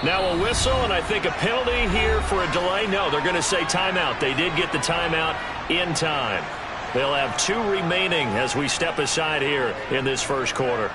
Now a whistle, and I think a penalty here for a delay. No, they're going to say timeout. They did get the timeout in time. They'll have 2 remaining as we step aside here in this first quarter.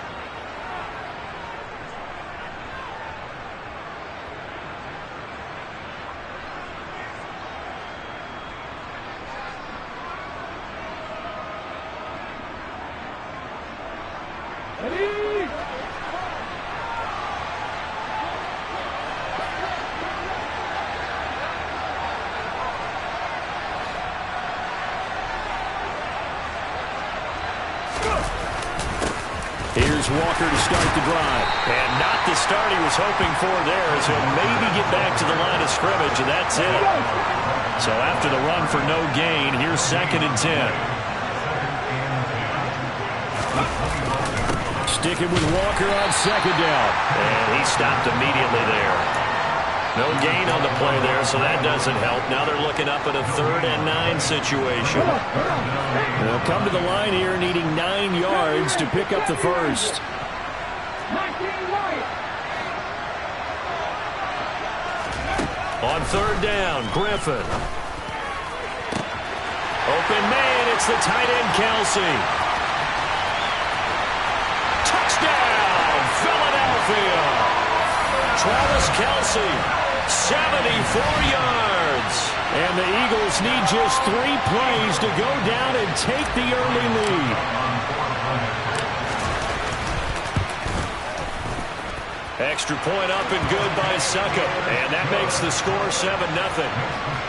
Here's Walker to start the drive. And not the start he was hoping for there, as he'll maybe get back to the line of scrimmage, and that's it. So after the run for no gain, here's 2nd and 10. Sticking with Walker on 2nd down. And he stopped immediately there. No gain on the play there, so that doesn't help. Now they're looking up at a 3rd and 9 situation. They'll come to the line here needing 9 yards to pick up the first. On 3rd down, Griffin. Open man, it's the tight end, Kelsey. Touchdown, Philadelphia. Travis Kelsey, 74 yards. And the Eagles need just 3 plays to go down and take the early lead. Extra point up and good by Succop. And that makes the score 7-0.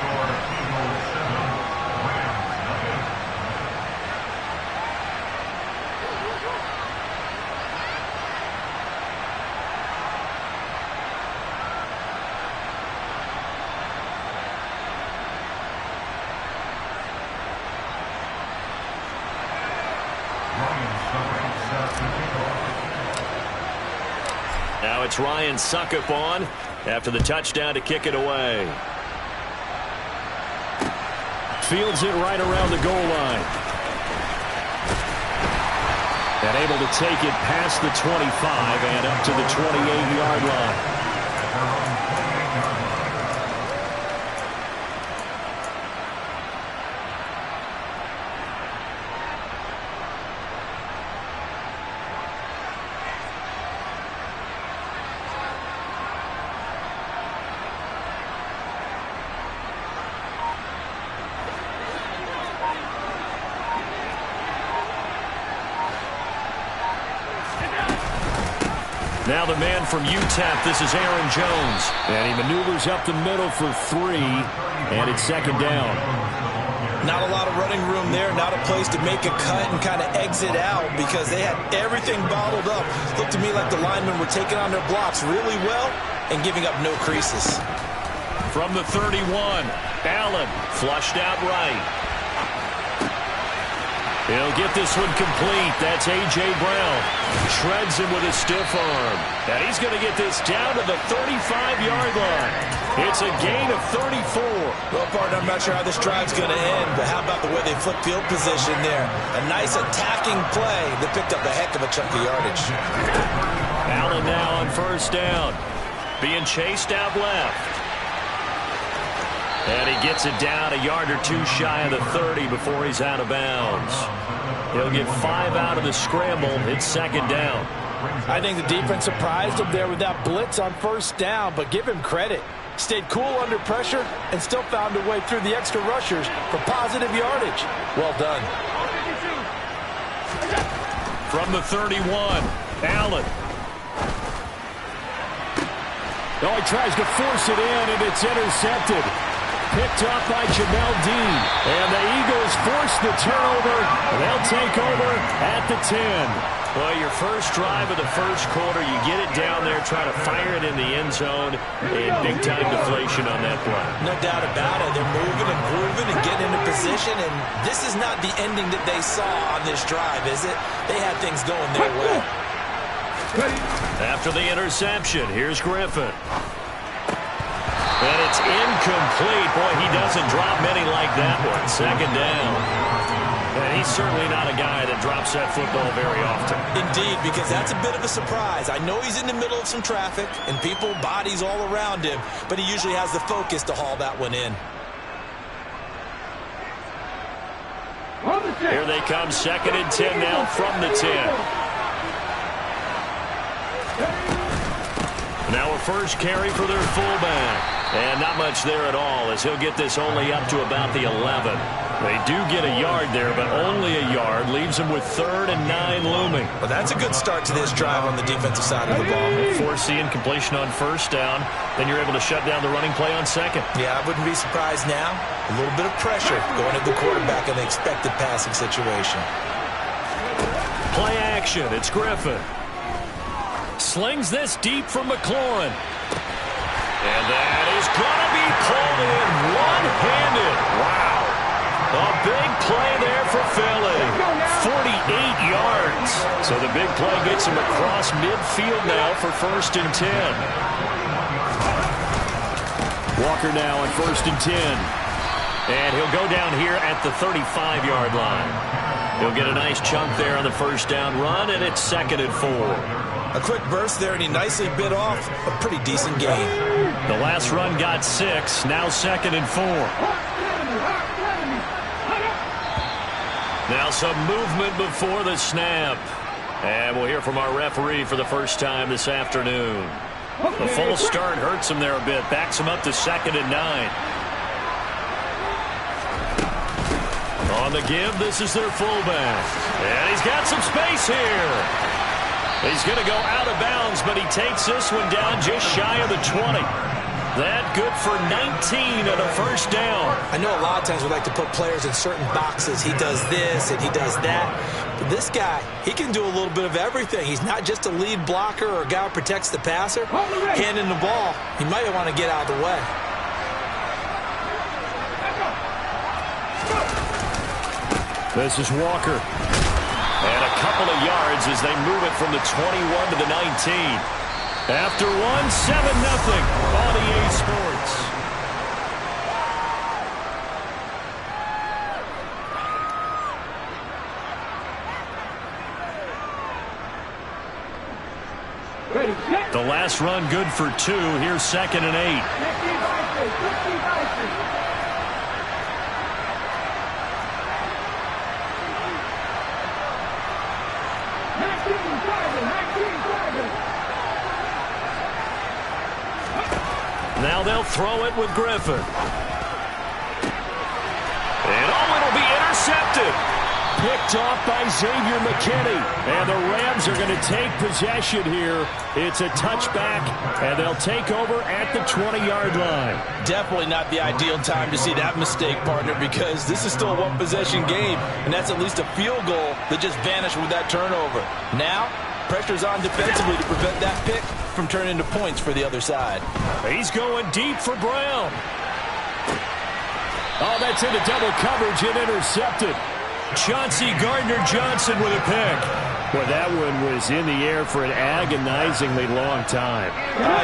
Now it's Ryan Succop on after the touchdown to kick it away. Fields it right around the goal line. And able to take it past the 25 and up to the 28-yard line. Now the man from UTEP, this is Aaron Jones. And he maneuvers up the middle for 3, and it's 2nd down. Not a lot of running room there, not a place to make a cut and kind of exit out because they had everything bottled up. Looked to me like the linemen were taking on their blocks really well and giving up no creases. From the 31, Allen flushed out right. He'll get this one complete. That's A.J. Brown. Shreds him with a stiff arm. And he's going to get this down to the 35-yard line. It's a gain of 34. Well, partner, I'm not sure how this drive's going to end, but how about the way they flip field position there? A nice attacking play that picked up a heck of a chunk of yardage. Allen now on 1st down. Being chased out left. And he gets it down a yard or 2 shy of the 30 before he's out of bounds. He'll get 5 out of the scramble. It's 2nd down. I think the defense surprised him there with that blitz on 1st down, but give him credit. Stayed cool under pressure and still found a way through the extra rushers for positive yardage. Well done. From the 31, Allen. Oh, he tries to force it in, and it's intercepted. Picked up by Jamel Dean. And the Eagles force the turnover. They'll take over at the 10. Well, your first drive of the first quarter, you get it down there, try to fire it in the end zone, and big-time deflation on that play. No doubt about it. They're moving and grooving and getting into position, and this is not the ending that they saw on this drive, is it? They had things going their way. After the interception, here's Griffin. And it's incomplete. Boy, he doesn't drop many like that one. 2nd down. And he's certainly not a guy that drops that football very often. Indeed, because that's a bit of a surprise. I know he's in the middle of some traffic and people, bodies all around him, but he usually has the focus to haul that one in. Here they come, 2nd and 10 now from the 10. Now a first carry for their fullback. And not much there at all, as he'll get this only up to about the 11. They do get a yard there, but only a yard. Leaves them with 3rd and 9 looming. Well, that's a good start to this drive on the defensive side of the ball. Force the incompletion on 1st down. Then you're able to shut down the running play on 2nd. Yeah, I wouldn't be surprised now. A little bit of pressure going at the quarterback in the expected passing situation. Play action. It's Griffin. Slings this deep from McLaurin. And that is going to be pulled in one-handed. Wow. A big play there for Philly. 48 yards. So the big play gets him across midfield now for 1st and 10. Walker now on 1st and 10. And he'll go down here at the 35-yard line. He'll get a nice chunk there on the 1st down run, and it's 2nd and 4. A quick burst there, and he nicely bit off a pretty decent gain. The last run got 6, now 2nd and 4. Now some movement before the snap. And we'll hear from our referee for the first time this afternoon. The false start hurts him there a bit, backs him up to 2nd and 9. On the give, this is their fullback. And he's got some space here. He's going to go out of bounds, but he takes this one down just shy of the 20. That good for 19 and a 1st down. I know a lot of times we like to put players in certain boxes. He does this and he does that. But this guy, he can do a little bit of everything. He's not just a lead blocker or a guy who protects the passer. Handing the ball, he might want to get out of the way. This is Walker. And a couple of yards as they move it from the 21 to the 19. After one, 7-0 on EA Sports. The last run good for 2. Here's 2nd and 8. Now they'll throw it with Griffin. And it'll be intercepted. Picked off by Xavier McKinney. And the Rams are going to take possession here. It's a touchback, and they'll take over at the 20-yard line. Definitely not the ideal time to see that mistake, partner, because this is still a one-possession game, and that's at least a field goal that just vanished with that turnover. Now, pressure's on defensively to prevent that pick from turning into points for the other side. He's going deep for Brown. Oh, that's into double coverage and intercepted. Chauncey Gardner-Johnson with a pick. Boy, that one was in the air for an agonizingly long time.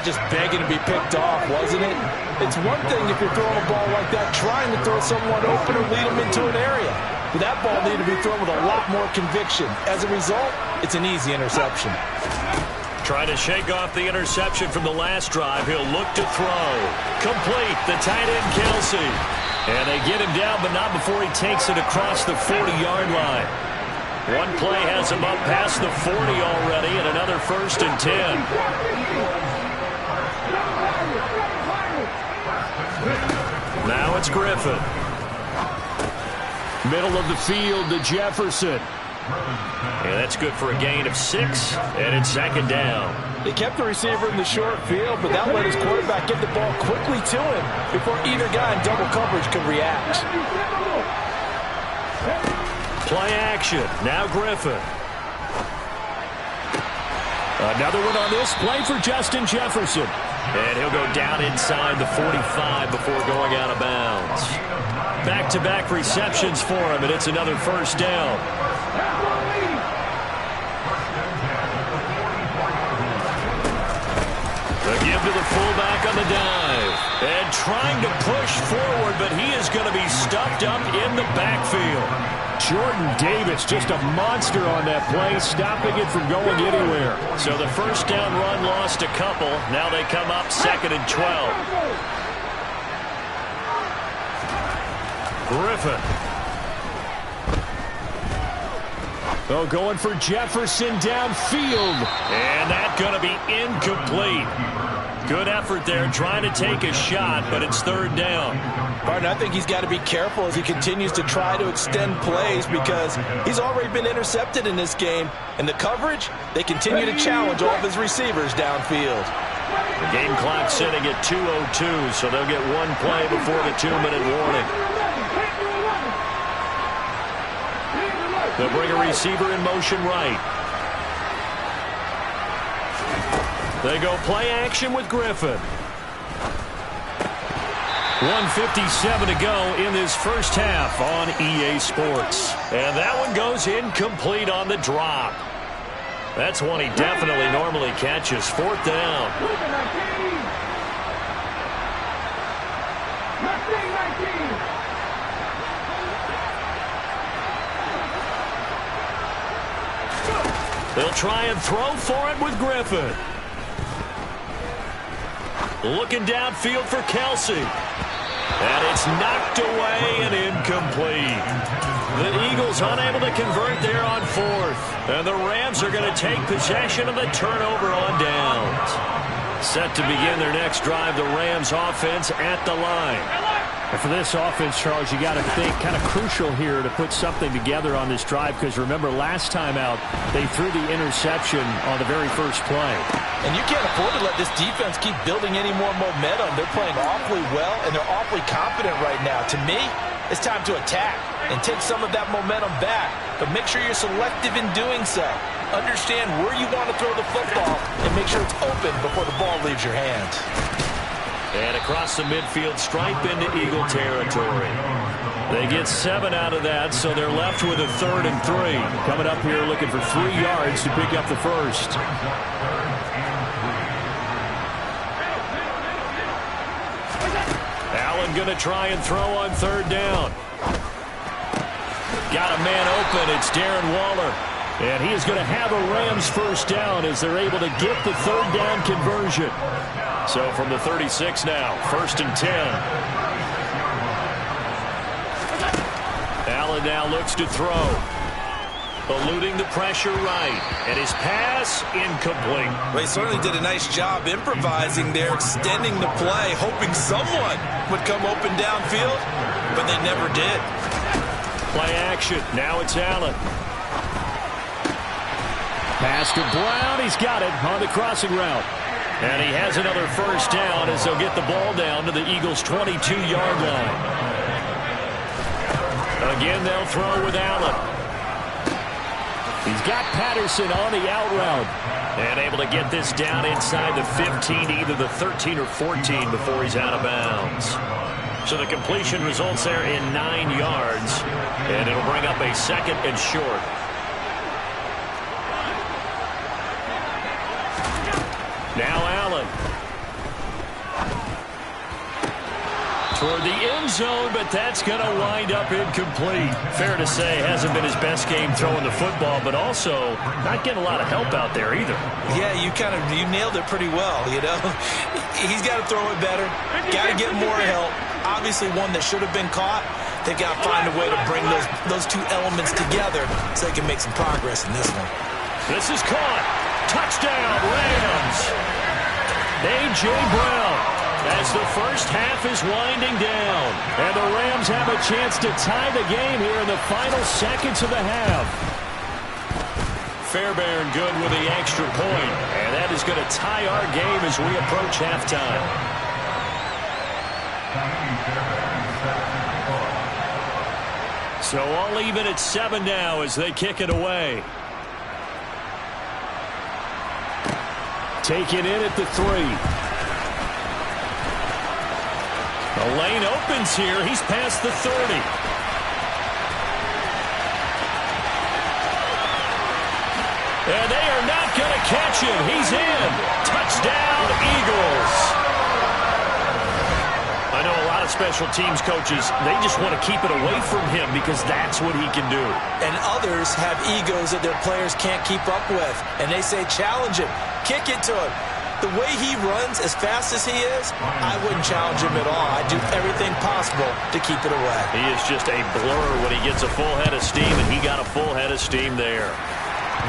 Just begging to be picked off, wasn't it? It's one thing if you're throwing a ball like that, trying to throw someone open or lead them into an area. But that ball needed to be thrown with a lot more conviction. As a result, it's an easy interception. Trying to shake off the interception from the last drive. He'll look to throw. Complete, the tight end, Kelsey. And they get him down, but not before he takes it across the 40-yard line. One play has him up past the 40 already, and another 1st and 10. Now it's Griffin. Middle of the field to Jefferson. And that's good for a gain of 6, and it's 2nd down. They kept the receiver in the short field, but that let his quarterback get the ball quickly to him before either guy in double coverage could react. Play action. Now Griffin. Another one on this play for Justin Jefferson. And he'll go down inside the 45 before going out of bounds. Back-to-back receptions for him, and it's another 1st down. The give to the fullback on the dive. And trying to push forward, but he is going to be stuffed up in the backfield. Jordan Davis, just a monster on that play, stopping it from going anywhere. So the first down run lost a couple. Now they come up 2nd and 12. Griffin. Oh, going for Jefferson downfield. And that's going to be incomplete. Good effort there trying to take a shot, but it's 3rd down. Partner, I think he's got to be careful as he continues to try to extend plays because he's already been intercepted in this game. And the coverage, they continue to challenge all of his receivers downfield. The game clock sitting at 2:02, so they'll get one play before the 2-minute warning. They'll bring a receiver in motion right. They go play action with Griffin. 1:57 to go in this first half on EA Sports. And that one goes incomplete on the drop. That's one he definitely normally catches. 4th down. They'll try and throw for it with Griffin. Looking downfield for Kelsey. And it's knocked away and incomplete. The Eagles unable to convert there on 4th. And the Rams are going to take possession of the turnover on downs. Set to begin their next drive, the Rams offense at the line. And for this offense, Charles, you got to think kind of crucial here to put something together on this drive because remember last time out they threw the interception on the very first play. And you can't afford to let this defense keep building any more momentum. They're playing awfully well and they're awfully confident right now. To me, it's time to attack and take some of that momentum back. But make sure you're selective in doing so. Understand where you want to throw the football and make sure it's open before the ball leaves your hands. And across the midfield stripe into Eagle territory. They get 7 out of that, so they're left with a 3rd and 3. Coming up here looking for 3 yards to pick up the first. Allen going to try and throw on 3rd down. Got a man open. It's Darren Waller. And he is going to have a Rams first down as they're able to get the 3rd down conversion. So from the 36 now, 1st and 10. Allen now looks to throw. Eluding the pressure right. And his pass incomplete. Well, he certainly did a nice job improvising there, extending the play, hoping someone would come open downfield, but they never did. Play action. Now it's Allen. Pass to Brown. He's got it on the crossing route. And he has another first down as they'll get the ball down to the Eagles' 22-yard line. Again, they'll throw with Allen. He's got Patterson on the out route. And able to get this down inside the 15, either the 13 or 14 before he's out of bounds. So the completion results there in 9 yards. And it'll bring up a 2nd and short. Now Allen. Toward the end zone, but that's going to wind up incomplete. Fair to say, hasn't been his best game throwing the football, but also not getting a lot of help out there either. Yeah, you nailed it pretty well, you know. He's got to throw it better. Got to get more help. Obviously one that should have been caught. They've got to find a way to bring those two elements together so they can make some progress in this one. This is caught. Touchdown, Rams. A.J. Brown as the first half is winding down. And the Rams have a chance to tie the game here in the final seconds of the half. Fairbairn good with the extra point. And that is going to tie our game as we approach halftime. So all even at 7 now as they kick it away. Taken in at the 3. The lane opens here. He's past the 30. And they are not going to catch him. He's in. Touchdown, Eagles. I know a lot of special teams coaches, they just want to keep it away from him because that's what he can do. And others have egos that their players can't keep up with. And they say, challenge him, kick it to him. The way he runs, as fast as he is, I wouldn't challenge him at all. I'd do everything possible to keep it away. He is just a blur when he gets a full head of steam, and he got a full head of steam there.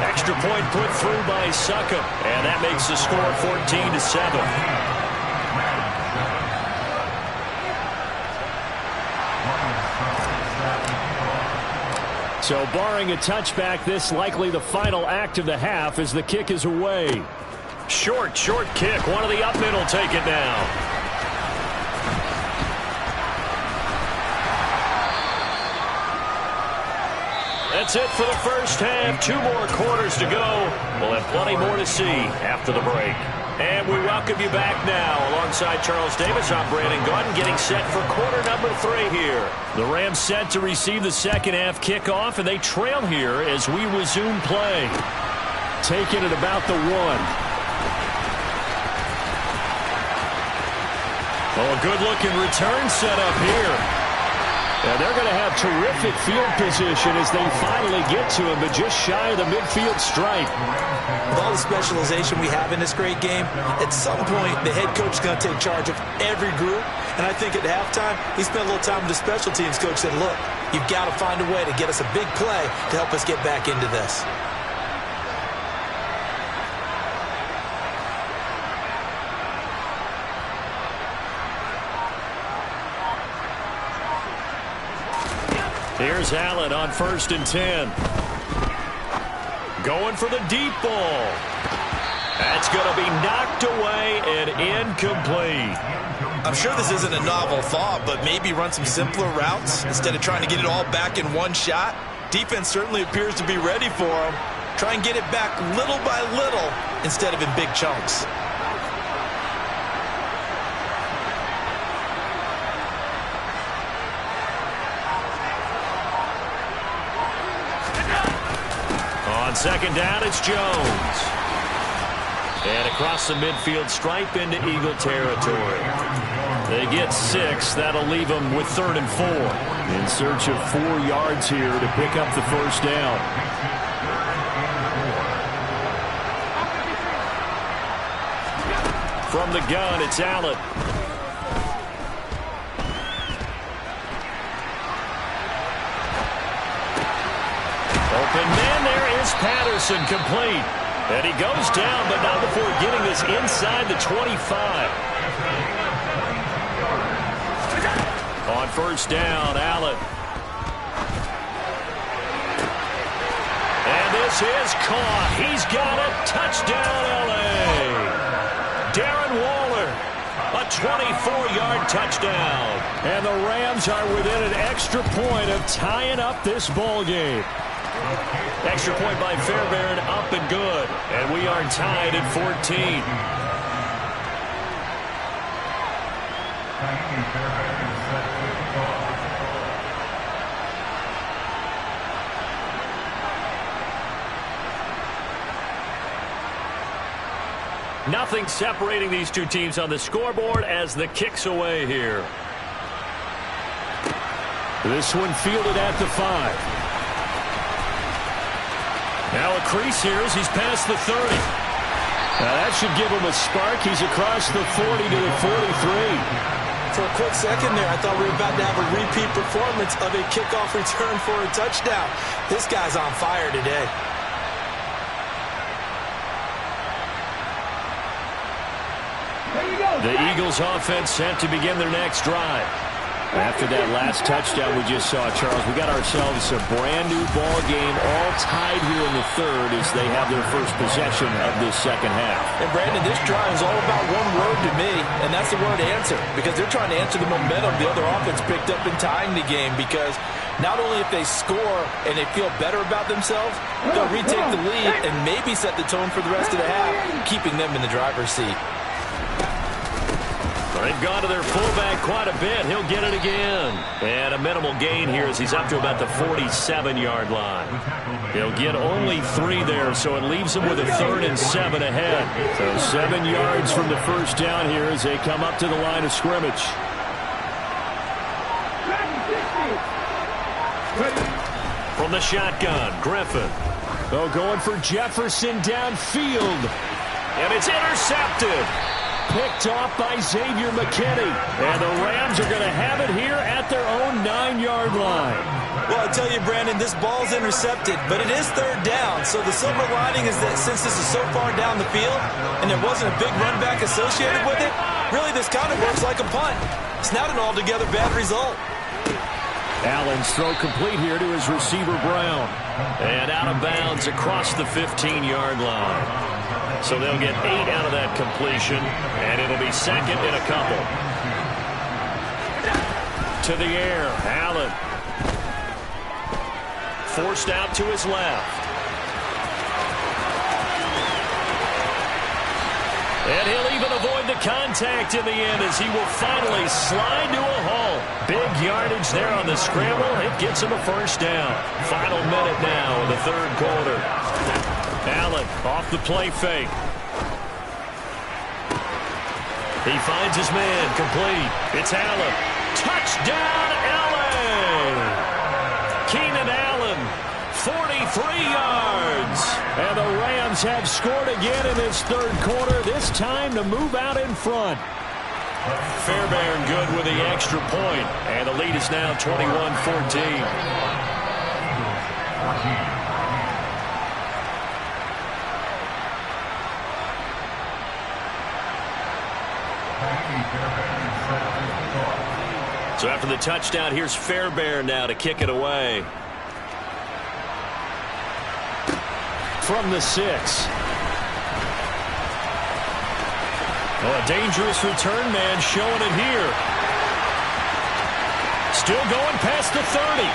Extra point put through by Succop, and that makes the score 14-7. So barring a touchback, this likely the final act of the half as the kick is away. Short kick. One of the up mid will take it now. That's it for the first half. 2 more quarters to go. We'll have plenty more to see after the break. And we welcome you back now. Alongside Charles Davis, I'm Brandon Gaudin, getting set for quarter number 3 here. The Rams set to receive the second half kickoff, and they trail here as we resume play. Taking it about the 1. Oh, a good-looking return set up here. And they're going to have terrific field position as they finally get to him, but just shy of the midfield stripe. With all the specialization we have in this great game, at some point the head coach is going to take charge of every group. And I think at halftime, he spent a little time with the special teams coach and said, look, you've got to find a way to get us a big play to help us get back into this. Here's Allen on 1st and 10. Going for the deep ball. That's going to be knocked away and incomplete. I'm sure this isn't a novel thought, but maybe run some simpler routes instead of trying to get it all back in one shot. Defense certainly appears to be ready for him. Try and get it back little by little instead of in big chunks. On second down, it's Jones. And across the midfield stripe into Eagle territory. They get 6. That'll leave them with 3rd and 4. In search of 4 yards here to pick up the first down. From the gun, it's Allen. Open man, there is Patterson, complete. And he goes down, but not before getting this inside the 25. On first down, Allen. And this is caught. He's got it. Touchdown, L.A. Darren Waller, a 24-yard touchdown. And the Rams are within an extra point of tying up this ball game. Extra point by Fairbairn, up and good. And we are tied at 14. Nothing separating these two teams on the scoreboard as the kick's away here. This one fielded at the 5. Now a crease here as he's past the 30. Now that should give him a spark. He's across the 40 to the 43. For a quick second there, I thought we were about to have a repeat performance of a kickoff return for a touchdown. This guy's on fire today. The Eagles offense set to begin their next drive. After that last touchdown we just saw, Charles, we got ourselves a brand new ball game, all tied here in the 3rd as they have their first possession of this second half. And Brandon, this drive is all about one word to me, and that's the word answer, because they're trying to answer the momentum the other offense picked up in tying the game, because not only if they score and they feel better about themselves, they'll retake the lead and maybe set the tone for the rest of the half, keeping them in the driver's seat. They've gone to their fullback quite a bit. He'll get it again. And a minimal gain here as he's up to about the 47-yard line. He'll get only 3 there, so it leaves him with a 3rd and 7 ahead. So 7 yards from the first down here as they come up to the line of scrimmage. From the shotgun, Griffin. Oh, going for Jefferson downfield. And it's intercepted. Picked off by Xavier McKinney. And the Rams are going to have it here at their own 9-yard line. Well, I tell you, Brandon, this ball's intercepted, but it is third down. So the silver lining is that since this is so far down the field and there wasn't a big run back associated with it, really this kind of works like a punt. It's not an altogether bad result. Allen's throw complete here to his receiver, Brown. And out of bounds across the 15-yard line. So they'll get 8 out of that completion, and it'll be second and a couple. To the air, Allen. Forced out to his left. And he'll even avoid the contact in the end as he will finally slide to a halt. Big yardage there on the scramble. It gets him a first down. Final minute now in the third quarter. Allen off the play fake. He finds his man complete. It's Allen. Touchdown, Allen! Keenan Allen, 43 yards. And the Rams have scored again in this third quarter, this time to move out in front. Fairbairn good with the extra point, and the lead is now 21-14. So after the touchdown, here's Fairbairn now to kick it away. From the 6. Oh, a dangerous return man showing it here. Still going past the 30.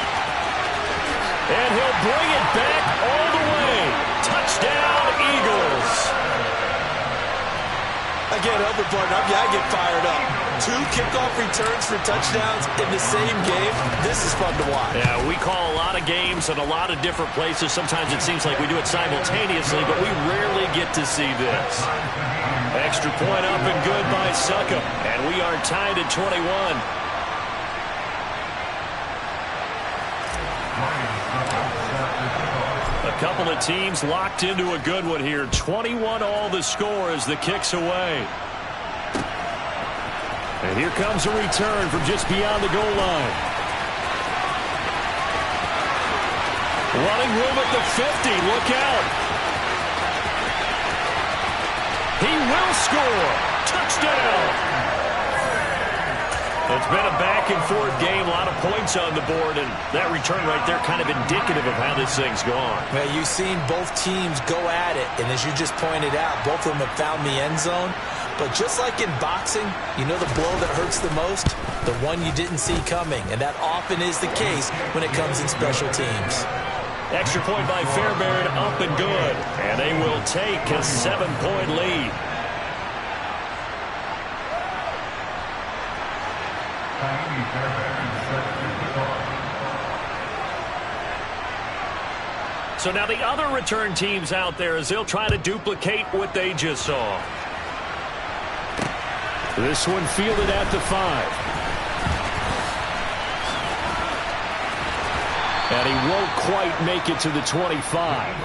And he'll bring it back all the way. Touchdown, Eagles. I can't help it, partner. I get fired up. 2 kickoff returns for touchdowns in the same game. This is fun to watch. Yeah, we call a lot of games in a lot of different places. Sometimes it seems like we do it simultaneously, but we rarely get to see this. Extra point up and good by Succop. And we are tied at 21. A couple of teams locked into a good one here. 21 all the score as the kick's away. And here comes a return from just beyond the goal line. Running room at the 50. Look out. He will score. Touchdown. It's been a back-and-forth game, a lot of points on the board, and that return right there kind of indicative of how this thing's gone. Well, you've seen both teams go at it, and as you just pointed out, both of them have found the end zone. But just like in boxing, you know the blow that hurts the most? The one you didn't see coming, and that often is the case when it comes in special teams. Extra point by Fairbairn, up and good. And they will take a 7-point lead. So now the other return teams out there as they'll try to duplicate what they just saw. This one fielded at the 5. And he won't quite make it to the 25.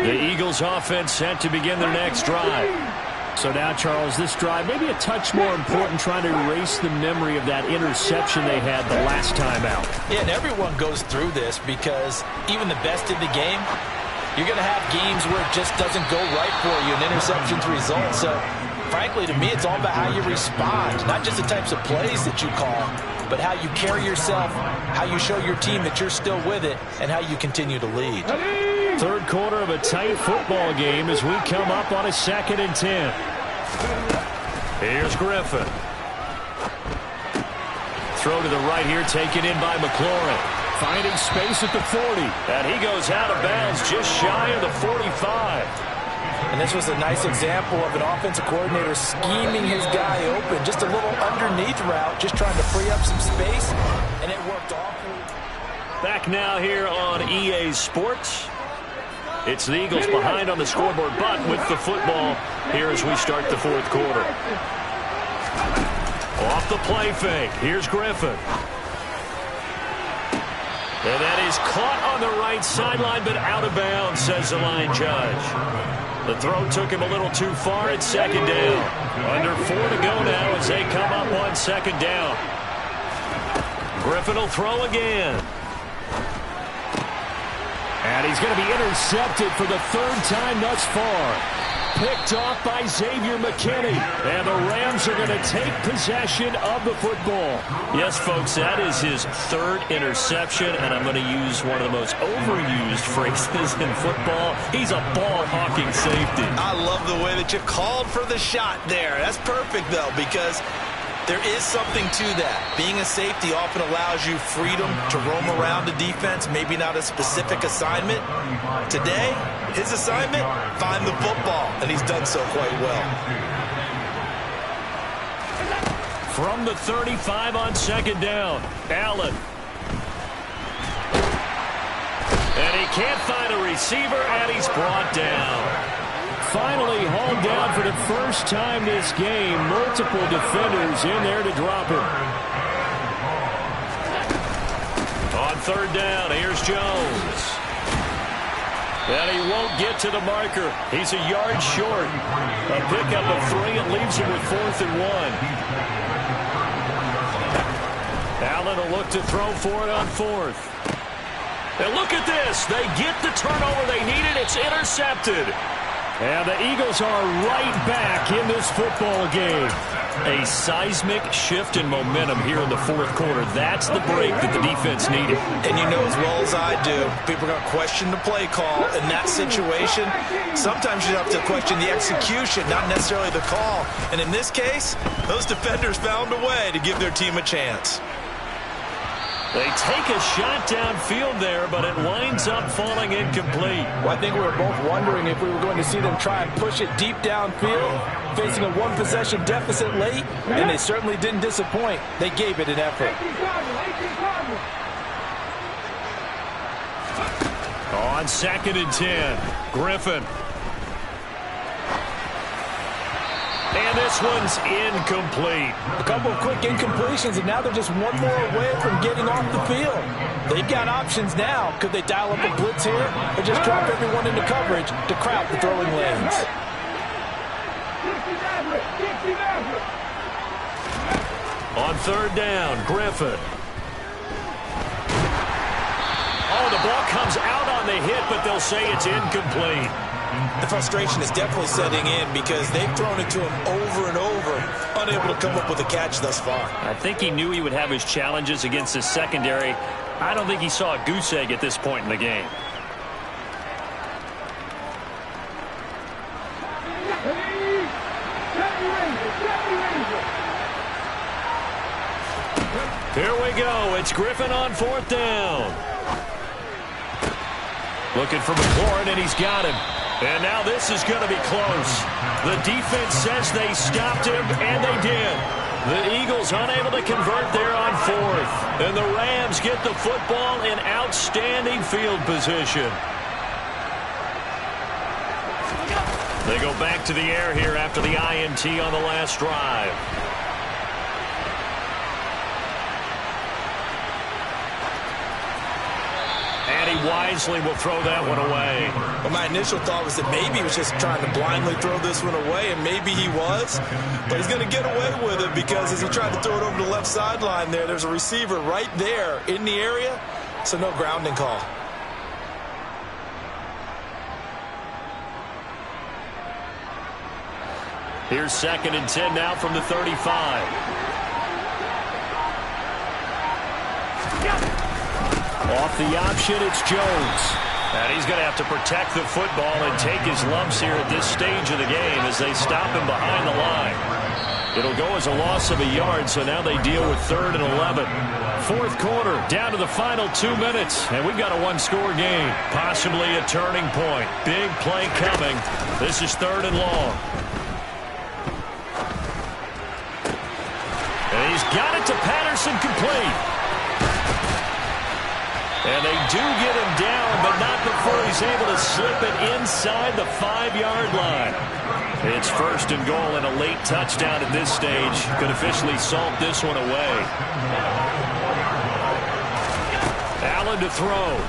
The Eagles offense set to begin their next drive. So now, Charles, this drive maybe a touch more important, trying to erase the memory of that interception they had the last time out. Yeah, and everyone goes through this because even the best in the game, you're going to have games where it just doesn't go right for you, and interceptions result. So, frankly, to me, it's all about how you respond, not just the types of plays that you call, but how you carry yourself, how you show your team that you're still with it, and how you continue to lead. Third quarter of a tight football game as we come up on a 2nd and 10. Here's Griffin. Throw to the right here, taken in by McLaurin. Finding space at the 40. And he goes out of bounds just shy of the 45. And this was a nice example of an offensive coordinator scheming his guy open. Just a little underneath route, just trying to free up some space, and it worked awfully. Back now here on EA Sports. It's the Eagles behind on the scoreboard, but with the football here as we start the fourth quarter. Off the play fake. Here's Griffin. And that is caught on the right sideline, but out of bounds, says the line judge. The throw took him a little too far at second down. Under 4 to go now as they come up on second down. Griffin will throw again. And he's going to be intercepted for the third time thus far. Picked off by Xavier McKinney. And the Rams are going to take possession of the football. Yes, folks, that is his third interception, and I'm going to use one of the most overused phrases in football. He's a ball-hawking safety. I love the way that you called for the shot there. That's perfect, though, because there is something to that. Being a safety often allows you freedom to roam around the defense, maybe not a specific assignment. Today, his assignment, find the football, and he's done so quite well. From the 35 on second down, Allen. And he can't find a receiver, and he's brought down. Finally hauled down for the first time this game. Multiple defenders in there to drop him. On third down, here's Jones. And he won't get to the marker. He's a yard short. A pickup of 3 and leaves him with 4th and 1. Allen will look to throw for it on 4th. And look at this. They get the turnover they needed. It's intercepted. And the Eagles are right back in this football game. A seismic shift in momentum here in the fourth quarter. That's the break that the defense needed. And you know as well as I do, people are going to question the play call in that situation. Sometimes you have to question the execution, not necessarily the call. And in this case, those defenders found a way to give their team a chance. They take a shot downfield there, but it winds up falling incomplete. Well, I think we were both wondering if we were going to see them try and push it deep downfield, facing a one-possession deficit late, and they certainly didn't disappoint. They gave it an effort. On 2nd and 10, Griffin. And this one's incomplete. A couple of quick incompletions, and now they're just one more away from getting off the field. They've got options now. Could they dial up a blitz here or just drop everyone into coverage to crowd the throwing lanes? On third down, Griffin. Oh, the ball comes out on the hit, but they'll say it's incomplete. The frustration is definitely setting in because they've thrown it to him over and over, unable to come up with a catch thus far. I think he knew he would have his challenges against his secondary. I don't think he saw a goose egg at this point in the game. Here we go. It's Griffin on 4th down. Looking for McLaurin, and he's got him. And now this is going to be close. The defense says they stopped him, and they did. The Eagles unable to convert there on 4th. And the Rams get the football in outstanding field position. They go back to the air here after the INT on the last drive. And he wisely will throw that one away. Well, my initial thought was that maybe he was just trying to blindly throw this one away, and maybe he was. But he's going to get away with it because as he tried to throw it over the left sideline there's a receiver right there in the area, so no grounding call. Here's 2nd and 10 now from the 35. Off the option, it's Jones. And he's going to have to protect the football and take his lumps here at this stage of the game as they stop him behind the line. It'll go as a loss of a yard, so now they deal with 3rd and 11. Fourth quarter, down to the final 2 minutes, and we've got a one-score game. Possibly a turning point. Big play coming. This is 3rd and long. And he's got it to Patterson, complete. And they do get him down, but not before he's able to slip it inside the 5-yard line. It's 1st and goal, and a late touchdown at this stage could officially salt this one away. Allen to throw.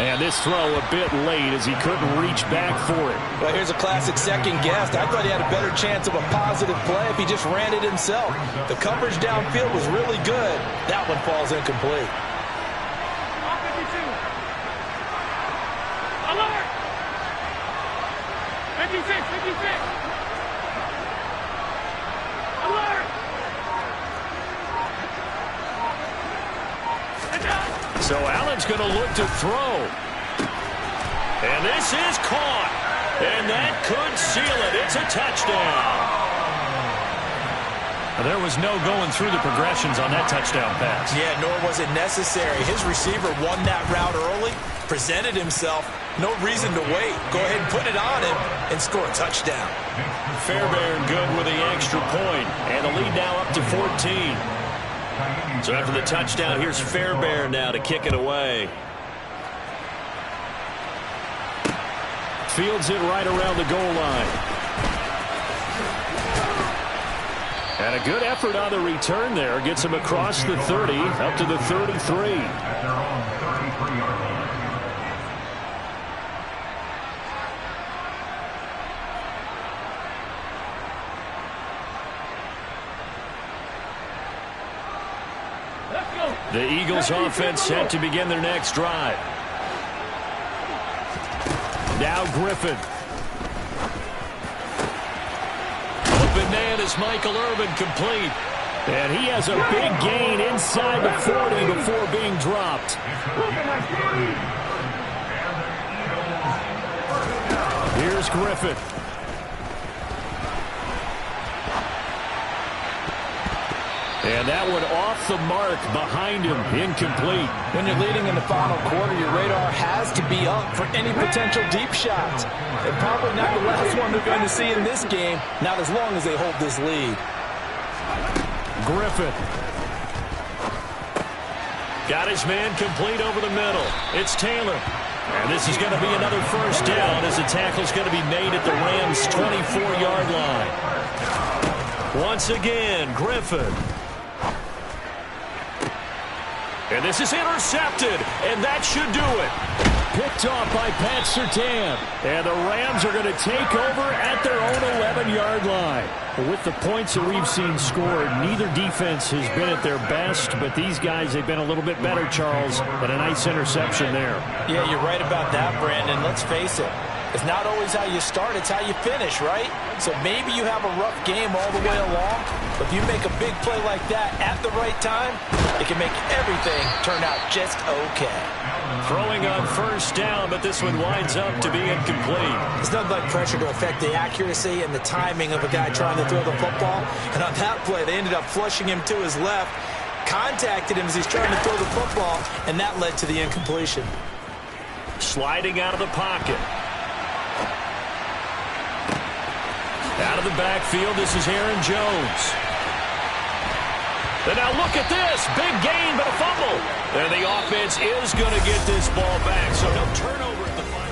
And this throw a bit late as he couldn't reach back for it. Well, here's a classic second guess. I thought he had a better chance of a positive play if he just ran it himself. The coverage downfield was really good. That one falls incomplete. Alert! 56, 56! Alert! So Allen's going to look to throw. And this is caught. And that could seal it. It's a touchdown. There was no going through the progressions on that touchdown pass. Yeah, nor was it necessary. His receiver won that route early, presented himself. No reason to wait. Go ahead and put it on him and score a touchdown. Fairbairn good with the extra point. And the lead now up to 14. So after the touchdown, here's Fairbairn now to kick it away. Fields it right around the goal line. And a good effort on the return there. Gets him across the 30, up to the 33. The Eagles offense set to begin their next drive. Now Griffin. Open man is Michael Irvin, complete. And he has a big gain inside the 40 before being dropped. Here's Griffin. And that one off the mark behind him, incomplete. When you're leading in the final quarter, your radar has to be up for any potential deep shots. And probably not the last one they're going to see in this game, not as long as they hold this lead. Griffin. Got his man complete over the middle. It's Taylor. And this is going to be another first down as the tackle's going to be made at the Rams' 24-yard line. Once again, Griffin. And this is intercepted, and that should do it. Picked off by Pat Surtain. And the Rams are going to take over at their own 11-yard line. With the points that we've seen scored, neither defense has been at their best, but these guys, they've been a little bit better, Charles, and a nice interception there. Yeah, you're right about that, Brandon. Let's face it. It's not always how you start, it's how you finish, right? So maybe you have a rough game all the way along, but if you make a big play like that at the right time, it can make everything turn out just okay. Throwing on first down, but this one winds up to be incomplete. It's nothing but pressure to affect the accuracy and the timing of a guy trying to throw the football. And on that play, they ended up flushing him to his left, contacted him as he's trying to throw the football, and that led to the incompletion. Sliding out of the pocket. Out of the backfield, this is Aaron Jones. And now look at this. Big gain, but a fumble. And the offense is going to get this ball back, so no turnover at the final.